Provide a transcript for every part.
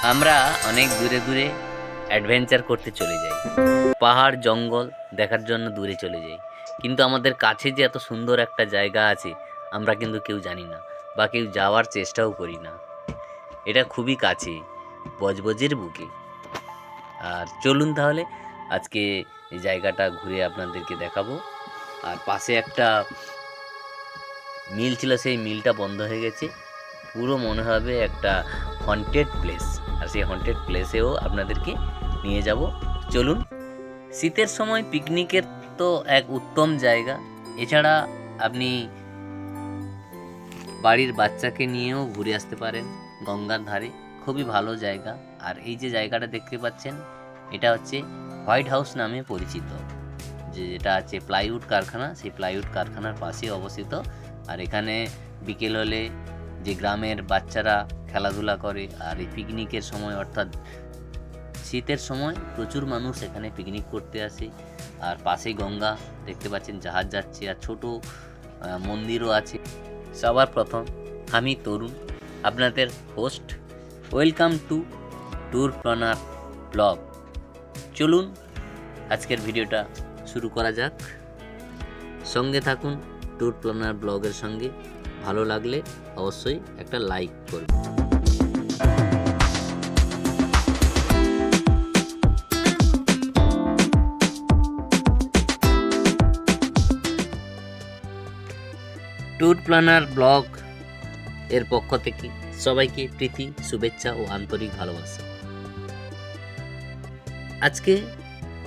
আমরা অনেক দূরে দূরে অ্যাডভেঞ্চার করতে চলে যাই, পাহাড় জঙ্গল দেখার জন্য দূরে চলে যাই, কিন্তু আমাদের কাছে যে এত সুন্দর একটা জায়গা আছে আমরা কিন্তু কেউ জানি না বা কেউ যাওয়ার চেষ্টাও করি না। এটা খুবই কাছে, বজবজের বুকে। আর চলুন তাহলে আজকে এই জায়গাটা ঘুরে আপনাদেরকে দেখাবো। আর পাশে একটা মিল ছিল, সেই মিলটা বন্ধ হয়ে গেছে, পুরো মনে হবে একটা হন্টেড প্লেস। আর সেই হন্টেড প্লেসেও আপনাদেরকে নিয়ে যাব, চলুন। শীতের সময় পিকনিকের তো এক উত্তম জায়গা। এছাড়া আপনি বাড়ির বাচ্চাকে নিয়েও ঘুরে আসতে পারেন গঙ্গার ধারে, খুবই ভালো জায়গা। আর এই যে জায়গাটা দেখতে পাচ্ছেন, এটা হচ্ছে হোয়াইট হাউস নামে পরিচিত, যেটা আছে প্লাইউড কারখানা, সেই প্লাইউড কারখানার পাশে অবস্থিত। আর এখানে বিকেল হলে যে গ্রামের বাচ্চারা খেলাধুলা করে, আর এই পিকনিকের সময় অর্থাৎ শীতের সময় প্রচুর মানুষ এখানে পিকনিক করতে আসে। আর পাশেই গঙ্গা দেখতে পাচ্ছেন, জাহাজ যাচ্ছে, আর ছোট মন্দিরও আছে। সবার প্রথম আমি তরুণ, আপনাদের host. Welcome to tour planner blog. চলুন আজকের ভিডিওটা শুরু করা যাক। সঙ্গে থাকুন ট্যুর প্ল্যানার ব্লগের সঙ্গে। ভালো লাগলে অবশ্যই একটা লাইক করবেন। ট্যুর প্ল্যানার ব্লগ এর পক্ষ থেকে সবাইকে প্রীতি, শুভেচ্ছা ও আন্তরিক ভালোবাসা। আজকে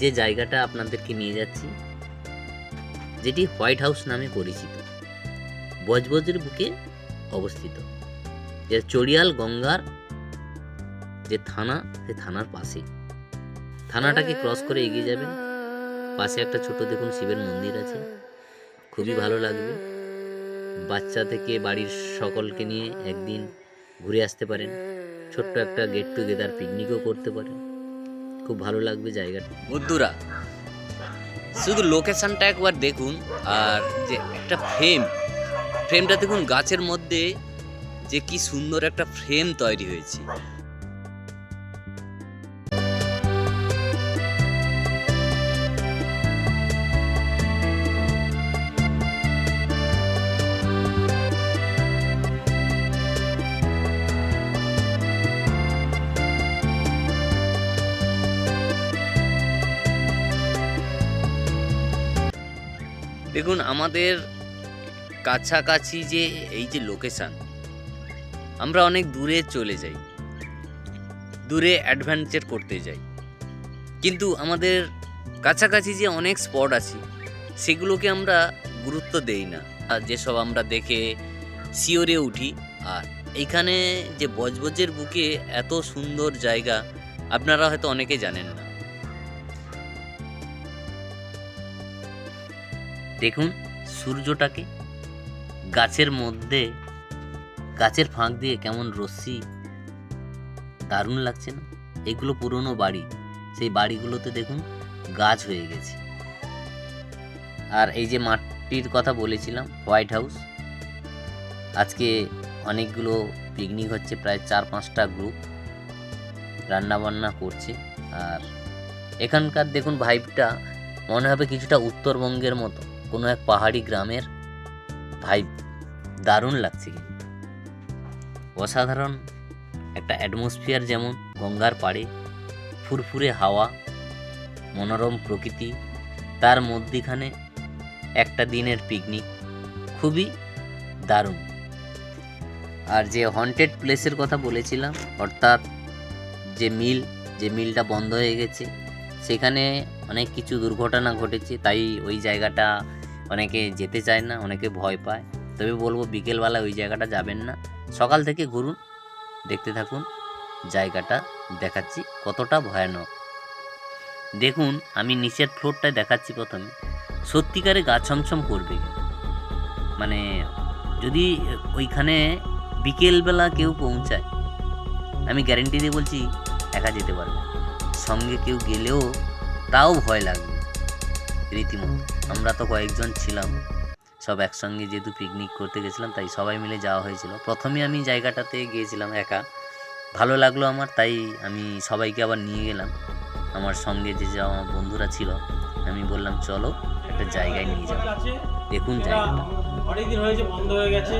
যে জায়গাটা আপনাদেরকে নিয়ে যাচ্ছি, যেটি হোয়াইট হাউস নামে পরিচিত, বজবজের বুকে অবস্থিত, যে চড়িয়াল গঙ্গার যে থানা, সে থানার পাশে। থানাটাকে ক্রস করে এগিয়ে যাবেন, পাশে একটা ছোট দেখুন শিবের মন্দির আছে, খুবই ভালো লাগবে। বাচ্চা থেকে বাড়ির সকলকে নিয়ে একদিন ঘুরে আসতে পারেন, ছোট্ট একটা গেট টুগেদার পিকনিকও করতে পারেন, খুব ভালো লাগবে জায়গাটা। বন্ধুরা, শুধু লোকেশনটা একবার দেখুন, আর যে একটা ফ্রেমটা দেখুন, গাছের মধ্যে যে কি সুন্দর একটা ফ্রেম তৈরি হয়েছে। দেখুন, আমাদের কাছাকাছি যে এই যে লোকেশান, আমরা অনেক দূরে চলে যাই, দূরে অ্যাডভেঞ্চার করতে যাই, কিন্তু আমাদের কাছাকাছি যে অনেক স্পট আছে সেগুলোকে আমরা গুরুত্ব দেই না। আর যেসব আমরা দেখে শিওরে উঠি। আর এইখানে যে বজবজের বুকে এত সুন্দর জায়গা আপনারা হয়তো অনেকে জানেন না। দেখুন সূর্যটাকে, গাছের মধ্যে, গাছের ফাঁক দিয়ে কেমন রশ্মি, দারুণ লাগছে না? এগুলো পুরনো বাড়ি, সেই বাড়িগুলোতে দেখুন গাছ হয়ে গেছে। আর এই যে মাটির কথা বলেছিলাম, হোয়াইট হাউস, আজকে অনেকগুলো পিকনিক হচ্ছে, প্রায় 4-5টা গ্রুপ রান্নাবান্না করছে। আর এখানকার দেখুন ভাইবটা মনে হবে কিছুটা উত্তরবঙ্গের মতো, কোনো এক পাহাড়ি গ্রামের ভাইব, দারুণ লাগছে। কিন্তু অসাধারণ একটা অ্যাটমসফিয়ার, যেমন গঙ্গার পাড়ে ফুরফুরে হাওয়া, মনোরম প্রকৃতি, তার মধ্যিখানে একটা দিনের পিকনিক, খুবই দারুণ। আর যে হন্টেড প্লেসের কথা বলেছিলাম, অর্থাৎ যে মিলটা বন্ধ হয়ে গেছে, সেখানে অনেক কিছু দুর্ঘটনা ঘটেছে, তাই ওই জায়গাটা অনেকে যেতে চায় না, অনেকে ভয় পায়। তবে বলবো বিকেলবেলা ওই জায়গাটা যাবেন না, সকাল থেকে ঘুরুন, দেখতে থাকুন জায়গাটা দেখাচ্ছি কতটা ভয়ানক। দেখুন, আমি নিচের ফ্লোরটায় দেখাচ্ছি। প্রথমে সত্যিকারে গা ছমছম করবে, মানে যদি ওইখানে বিকেলবেলা কেউ পৌঁছায়, আমি গ্যারেন্টি দিয়ে বলছি একা যেতে পারবে, সঙ্গে কেউ গেলেও তাও ভয় লাগবে রীতিমতো। আমরা তো কয়েকজন ছিলাম, সব একসঙ্গে যেহেতু পিকনিক করতে গেছিলাম, তাই সবাই মিলে যাওয়া হয়েছিল। প্রথমে আমি জায়গাটাতে গিয়েছিলাম একা, ভালো লাগলো আমার, তাই আমি সবাইকে আবার নিয়ে গেলাম। আমার সঙ্গে যে আমার বন্ধুরা ছিল, আমি বললাম চলো একটা জায়গায় নিয়ে যাবো, দেখুন জায়গাটা। অনেকদিন হয়েছে, বন্ধ হয়ে গেছে।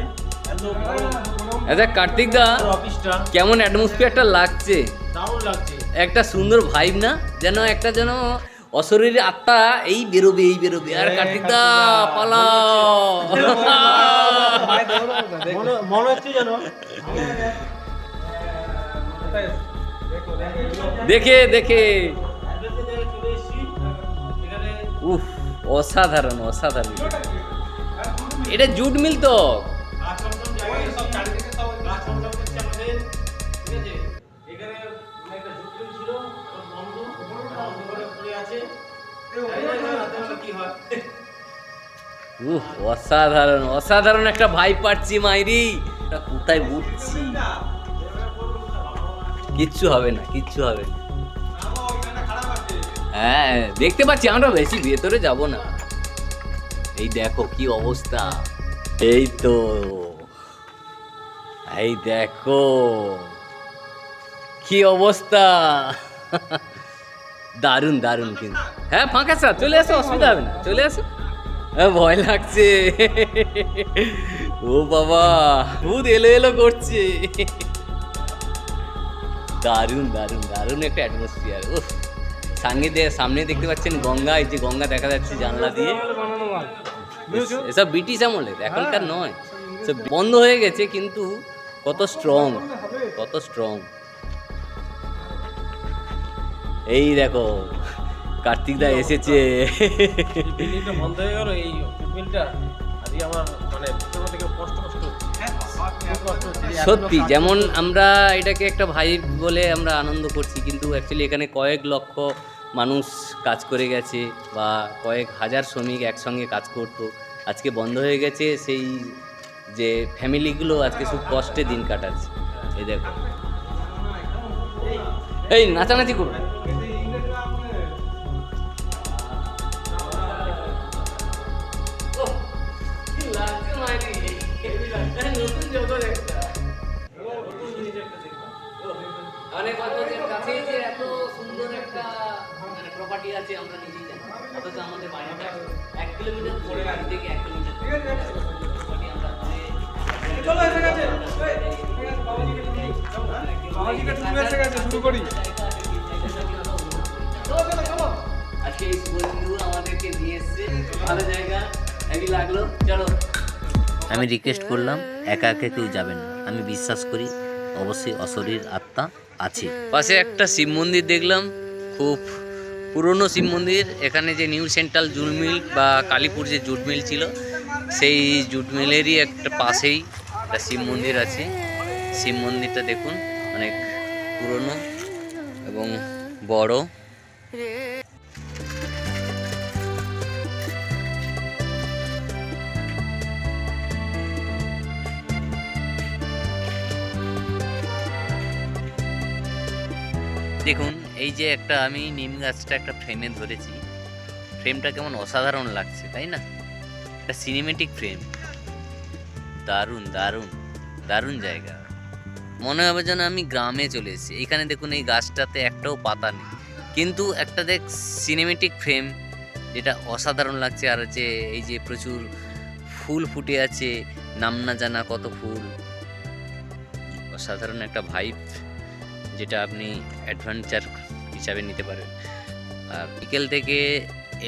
আচ্ছা কার্তিক দা, অফিসটা কেমন অ্যাটমসফিয়ারটা লাগছে? দারুণ লাগছে। একটা সুন্দর ভাইব না, যেন একটা যেন অশরীরী আত্মা এই বেরোবে আর কার্তিক দা পালাও। মনে হচ্ছে যেন দেখে চলে এসেছি এখানে। উফ, অসাধারণ অসাধারণ। এটা জুট মিল তো? গাছ ছমছম জায়গায় সব চারিদিকে সব গাছ ছমছম করছে আমাদের, ঠিক আছে। এখানে একটা ঝুঁকি ছিল, ওর বন্ধ করে পড়ে আছে। জানি না এখানে রাতে বেলা কি হয়। উফ, অসাধারণ অসাধারণ একটা ভাই পাচ্ছি মাইরি। এটা কোথায় উঠছি, কিচ্ছু হবে না কিচ্ছু হবে না। হ্যাঁ দেখতে পাচ্ছি, আমরা বেশি ভেতরে যাব না। এই দেখো কি অবস্থা, এই তো, এই দেখো কি অবস্থা। দারুণ দারুণ কিন্তু। হ্যাঁ ফাঁকা স্যার, চলে আসো, অসুবিধা হবে না, চলে আসো। হ্যাঁ ভয় লাগছে, ও বাবা ভূত এলো এলো করছে। দারুণ দারুণ দারুণ একটা অ্যাটমসফিয়ার। ও সামনে দেখতে পাচ্ছেন গঙ্গা, এই যে গঙ্গা দেখা যাচ্ছে জানলা দিয়ে। এসব ব্রিটিশ আমলের, এখনকার নয়, সব বন্ধ হয়ে গেছে, কিন্তু কত স্ট্রং কত স্ট্রং। এই দেখো কার্তিক দা এসেছে। বিল্ডিংটা বন্ধ হয়ে গেল, এই বিল্ডিংটা আজকে আমার মানে ভিতর থেকে কষ্ট হচ্ছে। সত্যি, যেমন আমরা এটাকে একটা ভাই বলে আমরা আনন্দ করছি, কিন্তু অ্যাকচুয়ালি এখানে কয়েক লক্ষ মানুষ কাজ করে গেছে, বা কয়েক হাজার শ্রমিক একসঙ্গে কাজ করতো, আজকে বন্ধ হয়ে গেছে। সেই যে ফ্যামিলিগুলো আজকে খুব কষ্টে দিন কাটাচ্ছে। এই দেখো, এই নাচানাচি করো। নতুন জগৎ একটা, অনেক মানুষের কাছেই যে এত সুন্দর একটা মানে প্রপার্টি আছে আমরা নিজেই জানি, অথচ আমাদের বাড়িটা 1 কিলোমিটার পরে, বাড়ি থেকে 1 কিলোমিটার প্রপার্টি আমরা শুরু করি। আজকে এই বন্ধু আমাদেরকে নিয়ে এসছে, ভালো জায়গা, হেভি লাগলো, চলো। আমি রিকোয়েস্ট করলাম একা একা কেউ যাবেন না, আমি বিশ্বাস করি অবশ্যই অশরীর আত্মা আছে। পাশে একটা শিব মন্দির দেখলাম, খুব পুরনো শিব মন্দির। এখানে যে নিউ সেন্ট্রাল জুট মিল বা কালীপুর যে জুট মিল ছিল, সেই জুট মিলেরই একটা পাশেই একটা শিব মন্দির আছে। শিব মন্দিরটা দেখুন, অনেক পুরনো এবং বড়। দেখুন এই যে একটা আমি নিম গাছটা একটা ফ্রেমে ধরেছি, ফ্রেমটা কেমন অসাধারণ লাগছে তাই না? একটা সিনেমেটিক ফ্রেম, দারুণ দারুণ দারুণ জায়গা। মনে হবে যেন আমি গ্রামে চলে এসেছি। এখানে দেখুন এই গাছটাতে একটাও পাতা নেই, কিন্তু একটা দেখ সিনেমেটিক ফ্রেম, যেটা অসাধারণ লাগছে। আর হচ্ছে এই যে প্রচুর ফুল ফুটে আছে, নাম না জানা কত ফুল, অসাধারণ একটা ভাইব, যেটা আপনি অ্যাডভেঞ্চার হিসাবে নিতে পারেন। বিকেল থেকে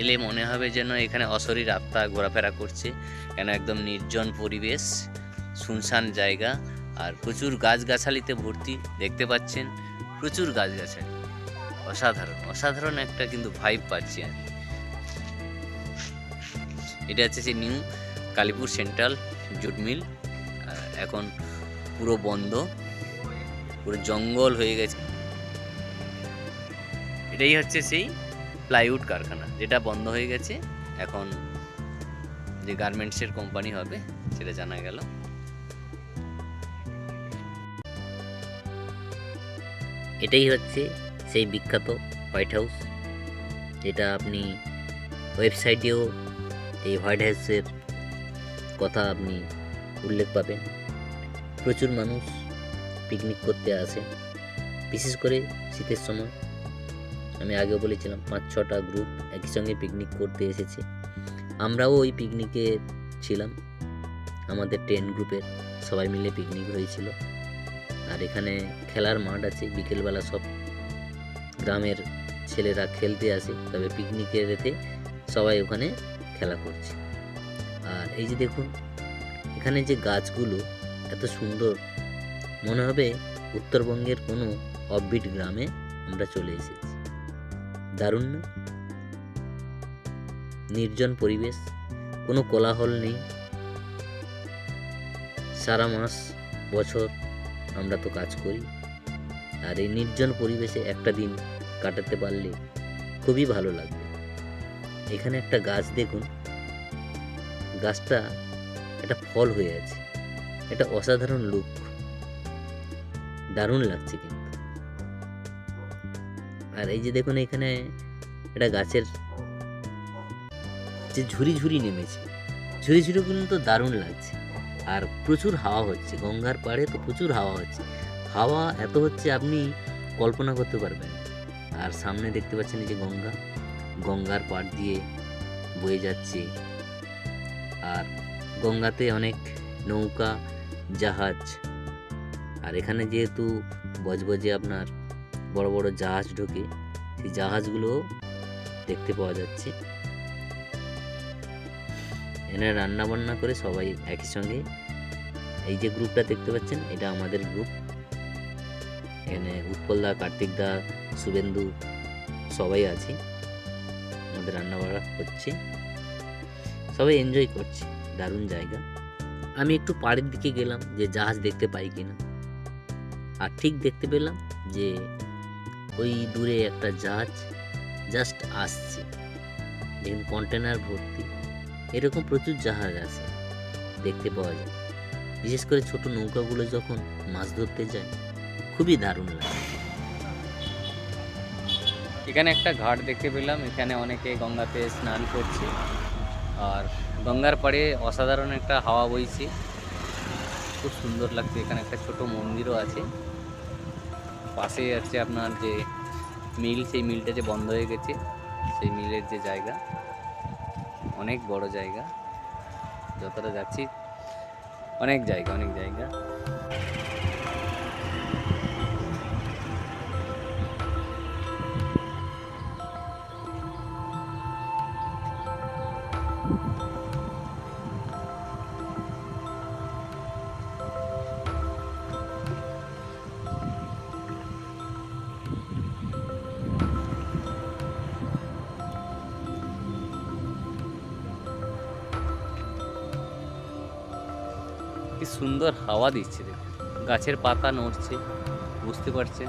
এলে মনে হবে যেন এখানে অশরীর আত্মা ঘোরাফেরা করছে, কেন একদম নির্জন পরিবেশ, শুনশান জায়গা, আর প্রচুর গাছগাছালিতে ভর্তি। দেখতে পাচ্ছেন প্রচুর গাছগাছালি, অসাধারণ অসাধারণ একটা কিন্তু ভাইব পাচ্ছি আমি। এটা হচ্ছে যে New Kalipur central jute mill, এখন পুরো বন্ধ, পুরো জঙ্গল হয়ে গেছে। এটাই হচ্ছে সেই প্লাইউড কারখানা, যেটা বন্ধ হয়ে গেছে। এখন যে গার্মেন্টসের কোম্পানি হবে সেটা জানা গেল। এটাই হচ্ছে সেই বিখ্যাত হোয়াইট হাউস, যেটা আপনি ওয়েবসাইটেও এই হোয়াইট হাউসের কথা আপনি উল্লেখ পাবেন। প্রচুর মানুষ পিকনিক করতে আসে, বিশেষ করে শীতের সময় আমি আগেও বলেছিলাম 5-6টা গ্রুপ একই সঙ্গে পিকনিক করতে এসেছে। আমরাও ওই পিকনিকে ছিলাম, আমাদের 10 গ্রুপের সবাই মিলে পিকনিক হয়েছিল। আর এখানে খেলার মাঠ আছে, বিকেলবেলা সব গ্রামের ছেলেরা খেলতে আসে, তবে পিকনিকের এতে সবাই ওখানে খেলা করছে। আর এই যে দেখুন এখানে যে গাছগুলো এত সুন্দর, মনে হবে উত্তরবঙ্গের কোনো অফবিট গ্রামে আমরা চলে এসেছি। দারুণ না? নির্জন পরিবেশ, কোনো কোলাহল নেই। সারা মাস বছর আমরা তো কাজ করি, আর এই নির্জন পরিবেশে একটা দিন কাটাতে পারলে খুবই ভালো লাগবে। এখানে একটা গাছ দেখুন, গাছটা একটা ফল হয়ে আছে, এটা অসাধারণ লুক, দারুণ লাগছে কিন্তু। আর এই যে দেখুন এখানে একটা গাছের যে ঝুরি ঝুরি নেমেছে, ঝুরি ঝুরিগুলো তো দারুণ লাগছে। আর প্রচুর হাওয়া হচ্ছে, গঙ্গার পাড়ে তো প্রচুর হাওয়া হচ্ছে, হাওয়া এত হচ্ছে আপনি কল্পনা করতে পারবেন। আর সামনে দেখতে পাচ্ছেন এই যে গঙ্গা, গঙ্গার পাড় দিয়ে বয়ে যাচ্ছে। আর গঙ্গাতে অনেক নৌকা, জাহাজ, আর এখানে যেহেতু বজবজে আপনার বড় বড় জাহাজ ঢোকে, সেই জাহাজগুলো দেখতে পাওয়া যাচ্ছে। এখানে রান্না বান্না করে সবাই একই সঙ্গে, এই যে গ্রুপটা দেখতে পাচ্ছেন এটা আমাদের গ্রুপ। এখানে উৎপলদা, কার্তিকদা, শুভেন্দু সবাই আছে, আমাদের রান্না বান্না হচ্ছে, সবাই এনজয় করছে, দারুণ জায়গা। আমি একটু পাড়ের দিকে গেলাম যে জাহাজ দেখতে পাই কিনা, আর ঠিক দেখতে পেলাম যে ওই দূরে একটা জাহাজ জাস্ট আসছে, দেখুন কন্টেনার ভর্তি। এরকম প্রচুর জাহাজ আছে, দেখতে পাওয়া যায়। বিশেষ করে ছোট নৌকাগুলো যখন মাছ ধরতে যায় খুবই দারুণ লাগে। এখানে একটা ঘাট দেখতে পেলাম, এখানে অনেকে গঙ্গাতে স্নান করছে, আর গঙ্গার পাড়ে অসাধারণ একটা হাওয়া বইছে, খুব সুন্দর লাগছে। এখানে একটা ছোট মন্দিরও আছে, পাশে আছে আপনার যে মিল, সেই মিলটা যে বন্ধ হয়ে গেছে, সেই মিলের যে জায়গা, অনেক বড় জায়গা, যতটা যাচ্ছি অনেক জায়গা, অনেক জায়গা। কি সুন্দর হাওয়া দিচ্ছে, দেখুন গাছের পাতা নড়ছে, বুঝতে পারছেন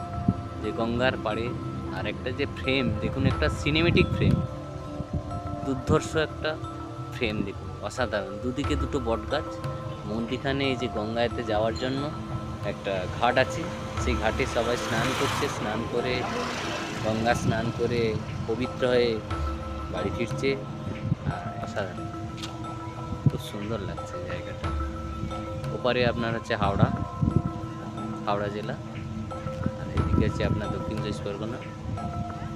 যে গঙ্গার পাড়ে। আর একটা যে ফ্রেম দেখুন, একটা সিনেমেটিক ফ্রেম, দুর্ধর্ষ একটা ফ্রেম দেখুন, অসাধারণ। দুদিকে দুটো বট গাছ, মধ্যিখানে এই যে গঙ্গাতে যাওয়ার জন্য একটা ঘাট আছে, সেই ঘাটে সবাই স্নান করছে, স্নান করে গঙ্গা স্নান করে পবিত্র হয়ে বাড়ি ফিরছে। আর অসাধারণ, খুব সুন্দর লাগছে জায়গাটা। ওপারে আপনার হচ্ছে হাওড়া জেলা, আর এদিকে আছে আপনার দক্ষিণ চব্বিশ পরগনা,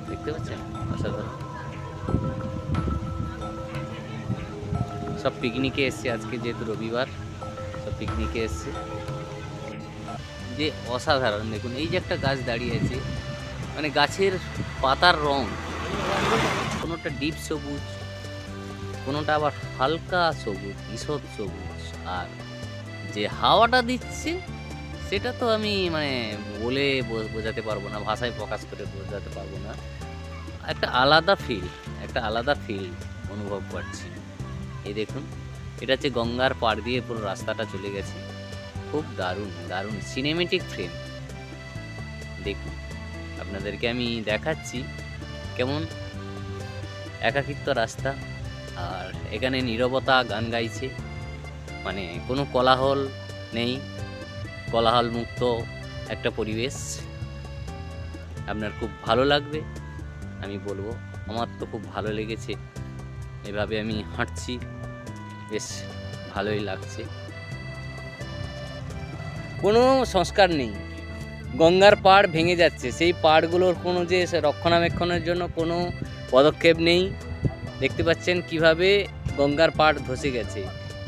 দেখতে পাচ্ছেন অসাধারণ। সব পিকনিকে এসছে আজকে, যেহেতু রবিবার, সব পিকনিকে এসছে। যে অসাধারণ দেখুন, এই যে একটা গাছ দাঁড়িয়ে আছে, মানে গাছের পাতার রং কোনোটা ডিপ সবুজ, কোনোটা আবার হালকা সবুজ, ঈষৎ সবুজ। আর যে হাওয়াটা দিচ্ছে সেটা তো আমি মানে বলে বোঝাতে পারবো না, ভাষায় প্রকাশ করে বোঝাতে পারবো না। একটা আলাদা ফিল অনুভব করছি। এই দেখুন, এটা হচ্ছে গঙ্গার পাড় দিয়ে পুরো রাস্তাটা চলে গেছে, খুব দারুণ সিনেমেটিক ফ্রেম। দেখুন আপনাদেরকে আমি দেখাচ্ছি কেমন একাকিত্ব রাস্তা, আর এখানে নীরবতা গান গাইছে, মানে কোনো কোলাহল নেই, কোলাহল মুক্ত একটা পরিবেশ। আপনার খুব ভালো লাগবে, আমি বলবো। আমার তো খুব ভালো লেগেছে, এভাবে আমি হাঁটছি, বেশ ভালোই লাগছে। কোনো সংস্কার নেই, গঙ্গার পাড় ভেঙে যাচ্ছে, সেই পাড়গুলোর কোনো যে রক্ষণাবেক্ষণের জন্য কোনো পদক্ষেপ নেই। দেখতে পাচ্ছেন কিভাবে গঙ্গার পাড় ধসে গেছে।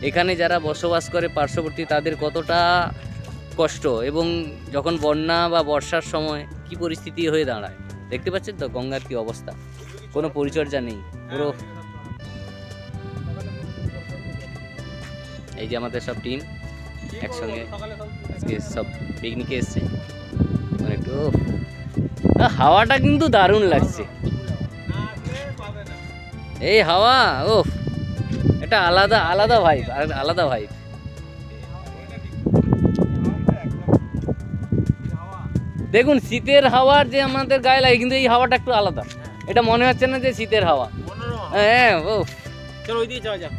এখানে যারা বসবাস করে পার্শ্ববর্তী তাদের কতটা কষ্ট, এবং যখন বন্যা বা বর্ষার সময় কি পরিস্থিতি হয়ে দাঁড়ায় দেখতে পাচ্ছেন তো গঙ্গার কি অবস্থা, কোনো পরিচর্যা নেই পুরো। এই যে আমাদের সব টিম একসঙ্গে আজকে সব পিকনিকে এসছে, একটু হাওয়াটা কিন্তু দারুণ লাগছে। এই হাওয়া ও এটা আলাদা আলাদা ভাইব, আলাদা ভাইব। দেখুন শীতের হাওয়ার যে আমাদের গায়ে লাগে, কিন্তু এই হাওয়াটা একটু আলাদা। এটা মনে হচ্ছে না যে শীতের হাওয়া। হ্যাঁ ও চলো ওই দিকে যাওয়া যাক।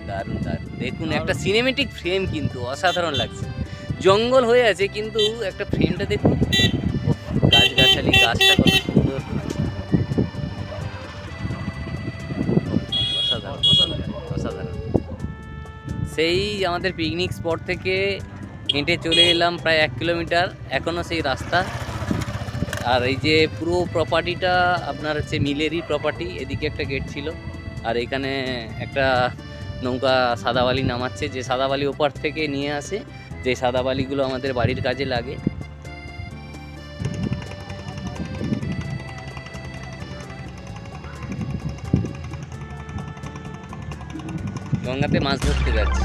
দারুণ দারুণ, দেখুন একটা সিনেমেটিক ফ্রেম কিন্তু অসাধারণ লাগছে। জঙ্গল হয়ে আছে কিন্তু একটা ফ্রেমটা দেখুন, গাছগাছালি, গাছটা কত সুন্দর, অসাধারণ অসাধারণ। সেই আমাদের পিকনিক স্পট থেকে হেঁটে চলে এলাম প্রায় 1 কিলোমিটার, এখনও সেই রাস্তা। আর এই যে পুরো প্রপার্টিটা আপনার হচ্ছে মিলেরই প্রপার্টি। এদিকে একটা গেট ছিল, আর এখানে একটা নৌকা সাদাবালি নামাচ্ছে, যে সাদাবালি ওপার থেকে নিয়ে আসে, যে সাদাবালিগুলো আমাদের বাড়ির কাজে লাগে। গঙ্গাতে মাছ ধরতে যাচ্ছি।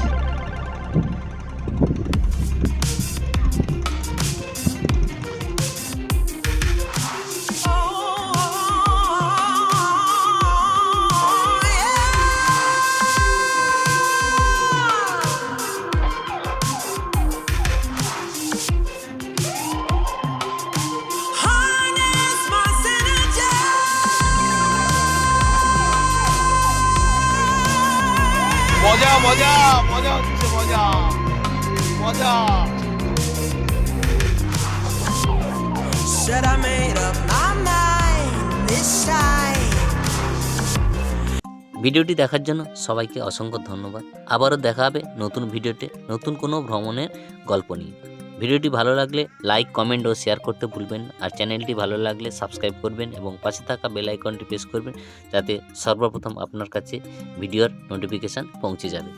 মজা মজা মজা হচ্ছে, মজা মজা। Should I made up my mind this time? ভিডিওটি দেখার জন্য সবাইকে অসংখ্য ধন্যবাদ। আবারও দেখা হবে নতুন ভিডিওতে নতুন কোনো ভ্রমণের গল্প নিয়ে। ভিডিওটি ভালো লাগলে লাইক, কমেন্ট ও শেয়ার করতে ভুলবেন না। আর চ্যানেলটি ভালো লাগলে সাবস্ক্রাইব করবেন এবং পাশে থাকা বেল আইকনটি প্রেস করবেন, যাতে সর্বপ্রথম আপনার কাছে ভিডিওর নোটিফিকেশান পৌঁছে যাবে।